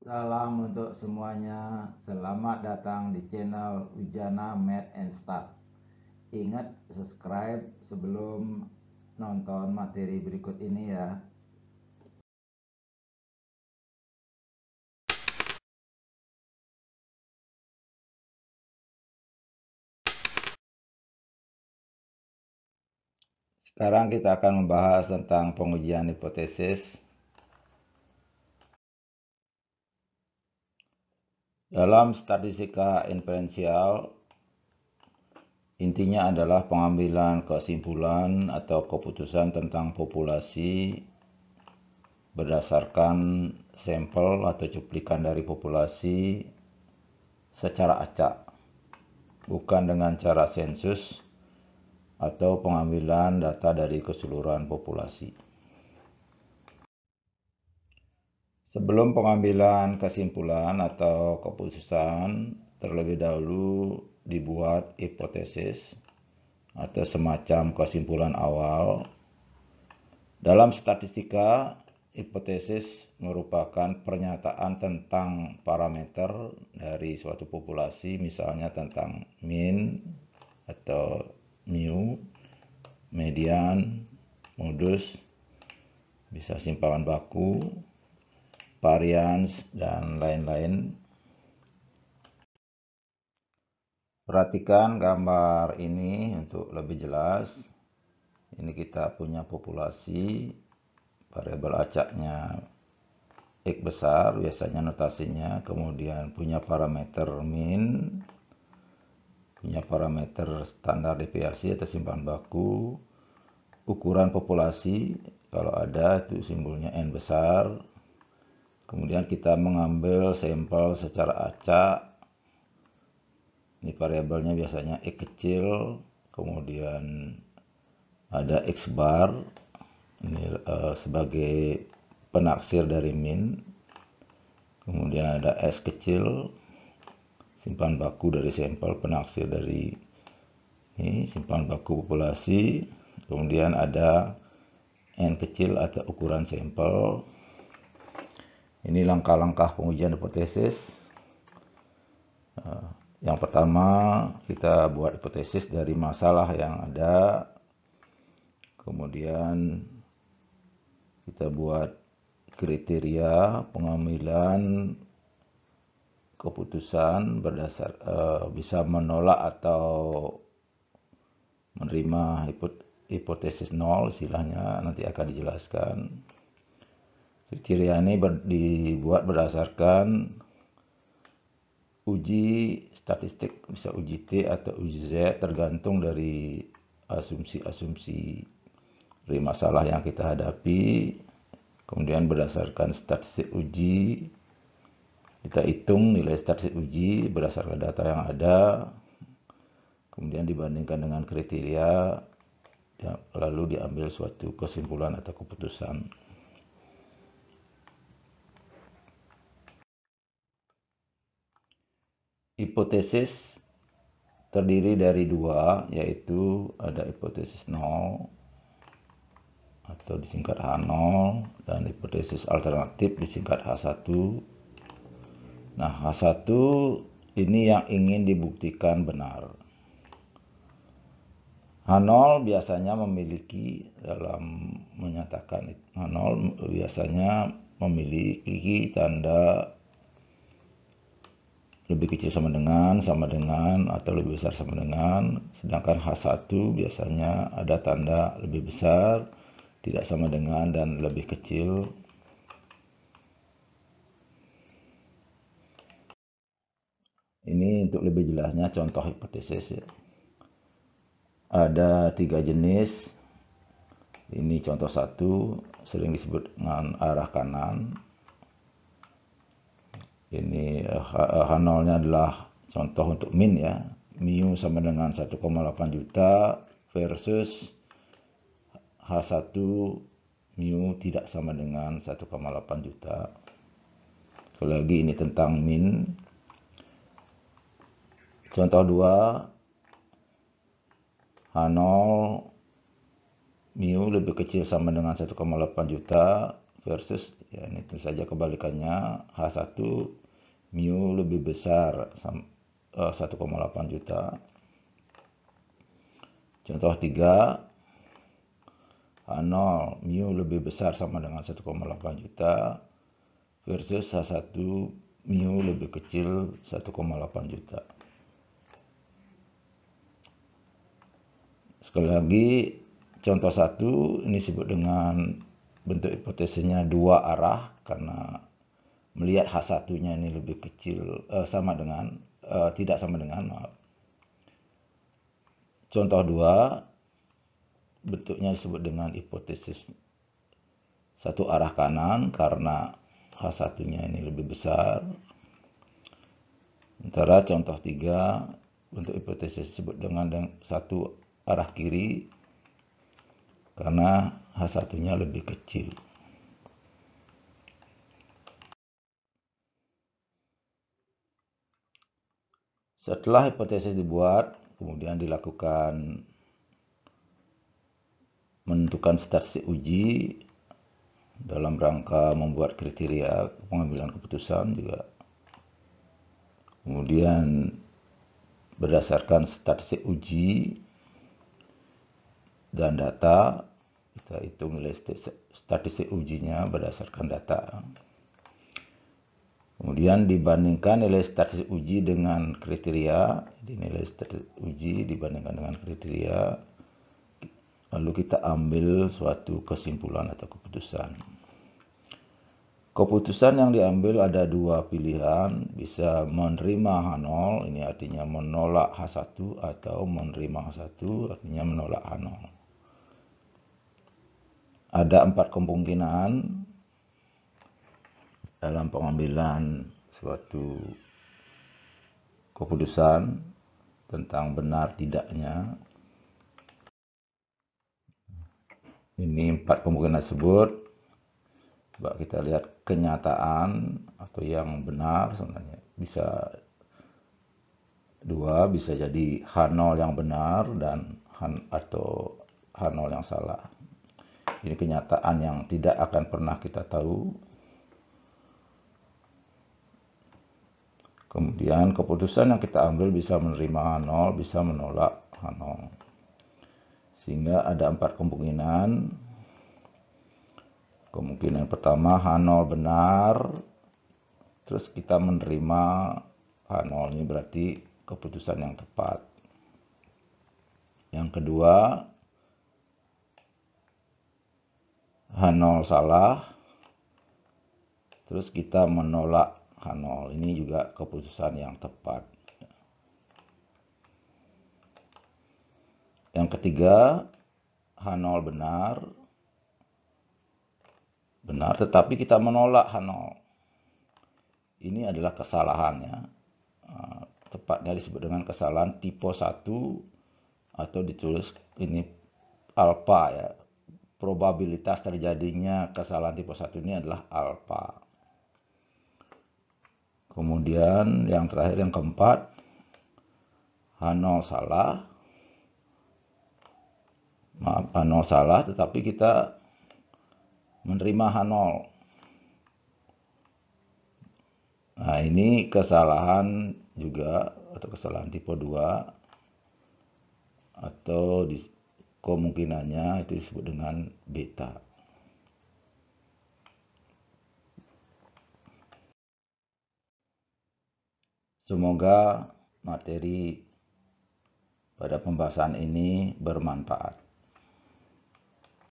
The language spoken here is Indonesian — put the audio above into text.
Salam untuk semuanya, selamat datang di channel Wijana Math and Stat. Ingat subscribe sebelum nonton materi berikut ini ya. Sekarang kita akan membahas tentang pengujian hipotesis. Dalam statistika inferensial, intinya adalah pengambilan kesimpulan atau keputusan tentang populasi berdasarkan sampel atau cuplikan dari populasi secara acak, bukan dengan cara sensus atau pengambilan data dari keseluruhan populasi. Sebelum pengambilan kesimpulan atau keputusan, terlebih dahulu dibuat hipotesis atau semacam kesimpulan awal. Dalam statistika, hipotesis merupakan pernyataan tentang parameter dari suatu populasi, misalnya tentang mean atau mu, median, modus, bisa simpangan baku, varians, dan lain-lain. Perhatikan gambar ini untuk lebih jelas. Ini kita punya populasi, variabel acaknya X besar, biasanya notasinya, kemudian punya parameter mean, punya parameter standar deviasi atau simpangan baku, ukuran populasi, kalau ada itu simbolnya N besar. Kemudian kita mengambil sampel secara acak. Ini variabelnya biasanya X kecil, kemudian ada X bar, ini sebagai penaksir dari min. Kemudian ada S kecil, simpan baku dari sampel, penaksir dari ini simpan baku populasi. Kemudian ada N kecil atau ukuran sampel. Ini langkah-langkah pengujian hipotesis. Yang pertama, kita buat hipotesis dari masalah yang ada. Kemudian kita buat kriteria pengambilan keputusan berdasar bisa menolak atau menerima hipotesis nol, istilahnya nanti akan dijelaskan. Kriteria ini dibuat berdasarkan uji statistik, bisa uji T atau uji Z, tergantung dari asumsi-asumsi dari masalah yang kita hadapi. Kemudian berdasarkan statistik uji, kita hitung nilai statistik uji berdasarkan data yang ada, kemudian dibandingkan dengan kriteria, ya, lalu diambil suatu kesimpulan atau keputusan. Hipotesis terdiri dari dua, yaitu ada hipotesis nol atau disingkat H0 dan hipotesis alternatif disingkat H1. Nah, H1 ini yang ingin dibuktikan benar. H0 biasanya memiliki, dalam menyatakan H0 biasanya memiliki tanda lebih kecil sama dengan, atau lebih besar sama dengan. Sedangkan H1 biasanya ada tanda lebih besar, tidak sama dengan, dan lebih kecil. Ini untuk lebih jelasnya contoh hipotesis ya. Ada 3 jenis. Ini contoh 1, sering disebut dengan arah kanan. Ini H0-nya adalah contoh untuk min ya. Mu sama dengan 1,8 juta versus H1 mu tidak sama dengan 1,8 juta. Sekali lagi ini tentang min. Contoh 2, H0 mu lebih kecil sama dengan 1,8 juta versus, ya ini tentu saja kebalikannya, H1 mu lebih besar 1,8 juta. Contoh 3, H0 mu lebih besar sama dengan 1,8 juta versus H1 mu lebih kecil 1,8 juta. Sekali lagi, contoh 1 ini disebut dengan bentuk hipotesisnya dua arah karena melihat H1-nya ini lebih kecil tidak sama dengan, maaf. Contoh 2 bentuknya disebut dengan hipotesis satu arah kanan karena H1-nya ini lebih besar. Sementara contoh 3 bentuk hipotesis disebut dengan satu arah kiri karena H1-nya lebih kecil. Setelah hipotesis dibuat, kemudian dilakukan menentukan statistik uji dalam rangka membuat kriteria pengambilan keputusan juga. Kemudian berdasarkan statistik uji dan data, kita hitung nilai statistik ujinya berdasarkan data. Kemudian dibandingkan nilai statistik uji dengan kriteria, nilai statistik uji dibandingkan dengan kriteria, lalu kita ambil suatu kesimpulan atau keputusan. Keputusan yang diambil ada dua pilihan, bisa menerima H0, ini artinya menolak H1, atau menerima H1, artinya menolak H0. Ada 4 kemungkinan dalam pengambilan suatu keputusan tentang benar tidaknya. Ini 4 kemungkinan tersebut. Coba kita lihat kenyataan atau yang benar sebenarnya. Bisa jadi H0 yang benar dan atau H0 yang salah. Ini kenyataan yang tidak akan pernah kita tahu. Kemudian keputusan yang kita ambil bisa menerima H0, bisa menolak H0. Sehingga ada 4 kemungkinan. Kemungkinan pertama H0 benar, terus kita menerima H0, ini berarti keputusan yang tepat. Yang kedua, H0 salah, terus kita menolak H0, ini juga keputusan yang tepat. Yang ketiga, H0 benar, tetapi kita menolak H0. Ini adalah kesalahannya. Tepatnya disebut dengan kesalahan tipe 1 atau ditulis ini alfa ya. Probabilitas terjadinya kesalahan tipe 1 ini adalah alfa. Kemudian yang terakhir, yang keempat, H0 salah. Maaf, H0 salah, tetapi kita menerima H0. Nah, ini kesalahan juga, atau kesalahan tipe 2, atau kemungkinannya itu disebut dengan beta. Semoga materi pada pembahasan ini bermanfaat.